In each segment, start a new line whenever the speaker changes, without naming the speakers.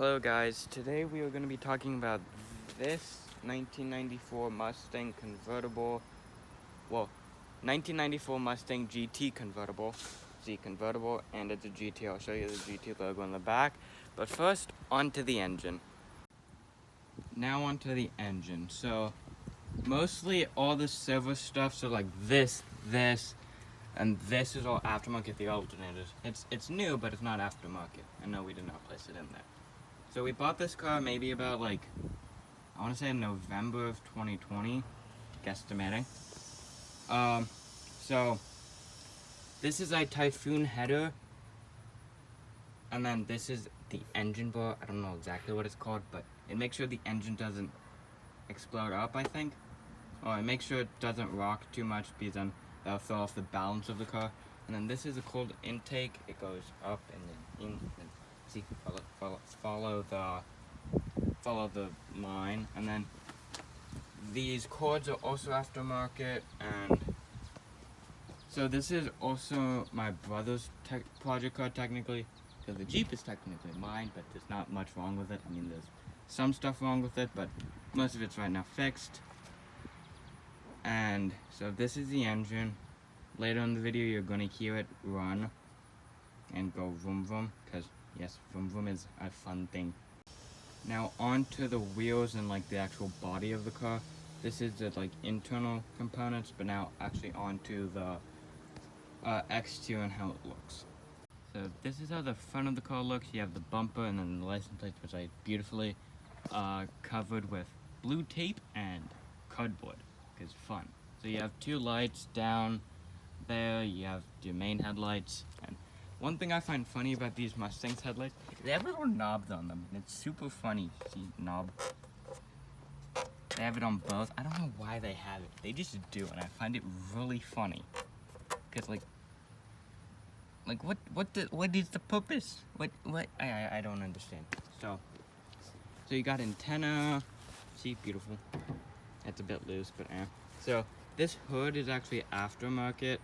Hello guys, today we are going to be talking about this 1994 Mustang convertible, 1994 Mustang GT convertible, convertible, and it's a GT. I'll show you the GT logo on the back, but first, onto the engine. Now onto the engine. So, mostly all the silver stuff, so like this, and this is all aftermarket, the alternators. It's new, but it's not aftermarket. I know we did not place it in there. So we bought this car maybe about I want to say November of 2020, guesstimating. So this is a Typhoon header, and then this is the engine bar. I don't know exactly what it's called, but it makes sure the engine doesn't explode up, I think. Or it makes sure it doesn't rock too much, because then that'll throw off the balance of the car. And then this is a cold intake. It goes up and then in. And see, follow the line, and then these cords are also aftermarket. And so this is also my brother's project car technically, because the Jeep is technically mine, but there's not much wrong with it. I mean, there's some stuff wrong with it, but most of it's right now fixed. And so this is the engine. Later in the video you're gonna hear it run and go vroom vroom, because yes, vroom vroom is a fun thing. Now onto the wheels and the actual body of the car. This is the internal components, but now actually onto the exterior and how it looks. So this is how the front of the car looks. You have the bumper and then the license plates, which I beautifully covered with blue tape and cardboard, because fun. So you have two lights down there, you have your main headlights, and one thing I find funny about these Mustangs headlights, they have little knobs on them, and it's super funny. See, knob. They have it on both. I don't know why they have it. They just do, and I find it really funny. Cause what is the purpose? What I don't understand. So you got antenna. See, beautiful. It's a bit loose, but So this hood is actually aftermarket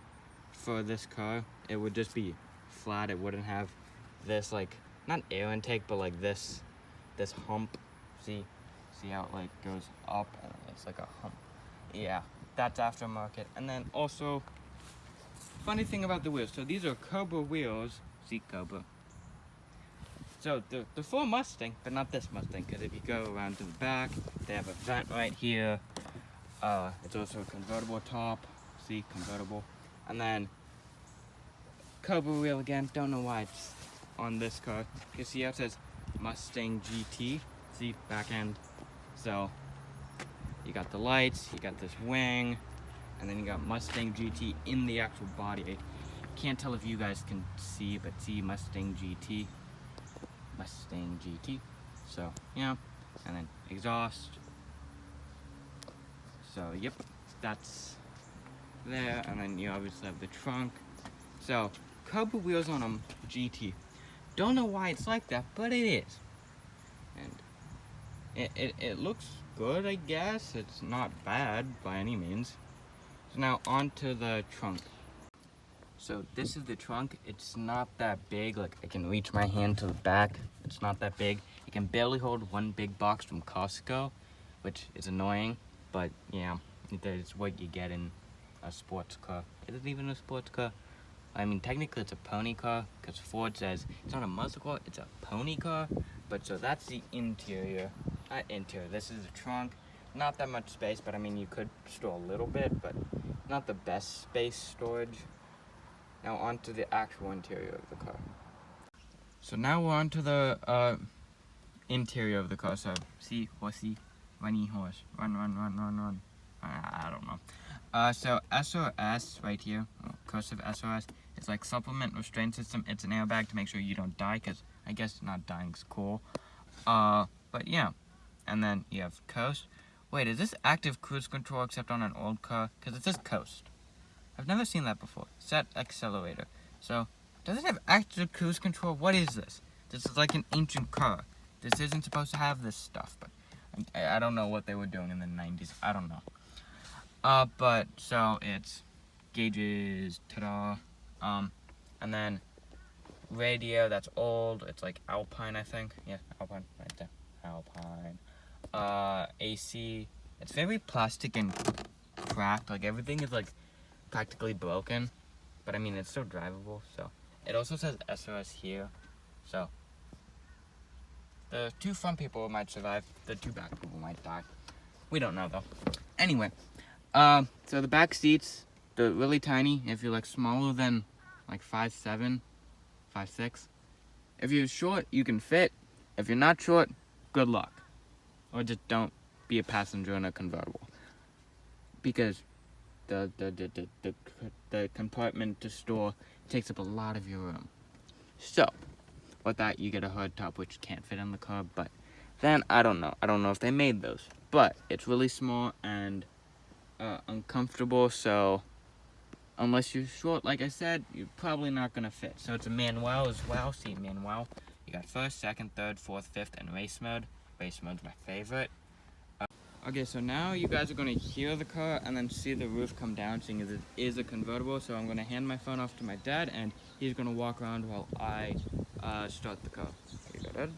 for this car. It would just be flat. It wouldn't have this not air intake, but this hump. See how it goes up and it's like a hump. Yeah, that's aftermarket. And then also, funny thing about the wheels. So these are Cobra wheels. See, Cobra. So the full Mustang, but not this Mustang, because if you go around to the back, they have a vent right here. It's also a convertible top. See, convertible. And then Cobra wheel again. Don't know why it's on this car. You see how it says Mustang GT. See, back end. So you got the lights, you got this wing, and then you got Mustang GT in the actual body. I can't tell if you guys can see, but see Mustang GT. Mustang GT. So yeah, and then exhaust. So yep, that's there, and then you obviously have the trunk. So Cobra wheels on a GT. Don't know why it's like that, but it is. And it looks good, I guess. It's not bad by any means. So now onto the trunk. So this is the trunk. It's not that big. I can reach my hand to the back. It's not that big. It can barely hold one big box from Costco, which is annoying. But yeah, it's what you get in a sports car. Is it even a sports car? I mean, technically it's a pony car, because Ford says it's not a muscle car, it's a pony car. But so that's the interior. Interior. This is the trunk. Not that much space, but I mean, you could store a little bit, but not the best space storage. Now onto the actual interior of the car. So now we're onto the interior of the car. So see, horsey, runny horse, run. I don't know. So SOS right here, cursive SOS. It's like supplement restraint system. It's an airbag to make sure you don't die, because I guess not dying's cool. But yeah. And then you have coast. Wait, is this active cruise control except on an old car? Because it says coast. I've never seen that before. Set accelerator. So, does it have active cruise control? What is this? This is like an ancient car. This isn't supposed to have this stuff, but I don't know what they were doing in the 90s. I don't know. But, so it's gauges, ta-da. And then radio that's old. It's like Alpine, I think. Yeah, Alpine, right there. Alpine. AC. It's very plastic and cracked. Like, everything is, like, practically broken. But, I mean, it's still drivable, so. It also says SOS here. So, the 2 front people might survive. The 2 back people might die. We don't know, though. Anyway. So the back seats, they're really tiny. If you're, like, smaller than, like, 5'7", 5'6". If you're short, you can fit. If you're not short, good luck. Or just don't be a passenger in a convertible. Because the compartment to store takes up a lot of your room. So, with that, you get a hard top, which can't fit in the car. But then, I don't know. I don't know if they made those. But it's really small and uncomfortable, so unless you're short, like I said, you're probably not gonna fit. So it's a manual as well, seat manual. You got first, second, third, fourth, fifth, and race mode. Race mode's my favorite. Okay, so now you guys are gonna hear the car and then see the roof come down, seeing as it is a convertible. So I'm gonna hand my phone off to my dad, and he's gonna walk around while I start the car. Here you go, Dad.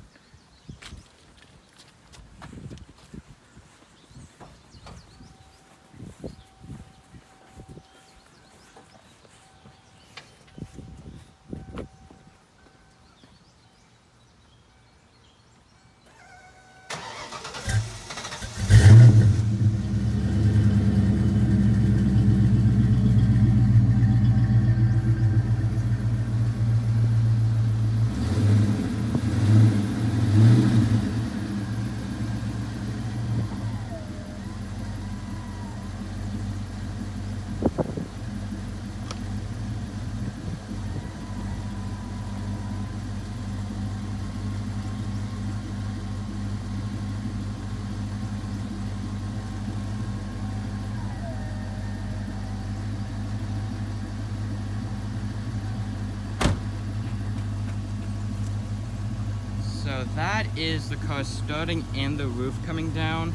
So that is the car starting and the roof coming down,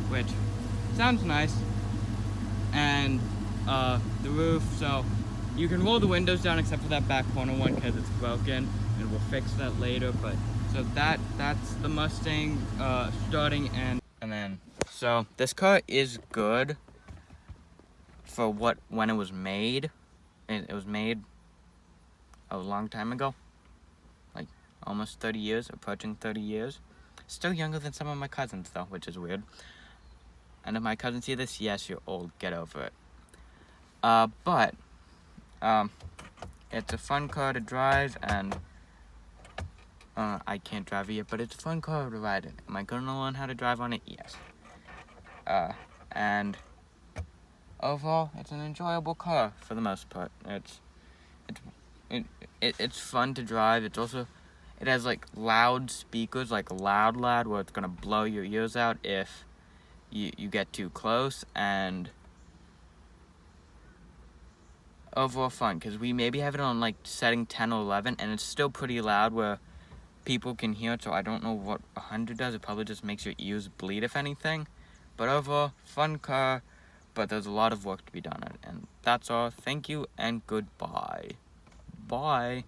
which sounds nice. And the roof, so you can roll the windows down except for that back corner one because it's broken, and we'll fix that later. But so that's the Mustang starting, and then so this car is good for when it was made. It was made a long time ago. Almost 30 years, approaching 30 years. Still younger than some of my cousins, though, which is weird. And if my cousins see this, yes, you're old, get over it. But it's a fun car to drive, and I can't drive it yet, but it's a fun car to ride in. Am I gonna learn how to drive on it? Yes. And overall, it's an enjoyable car for the most part. It's fun to drive. It's also, it has like loud speakers, like loud, where it's gonna blow your ears out if you get too close. And overall fun, because we maybe have it on like setting 10 or 11, and it's still pretty loud where people can hear it. So I don't know what 100 does. It probably just makes your ears bleed, if anything. But overall, fun car, but there's a lot of work to be done on it. And that's all. Thank you and goodbye. Bye.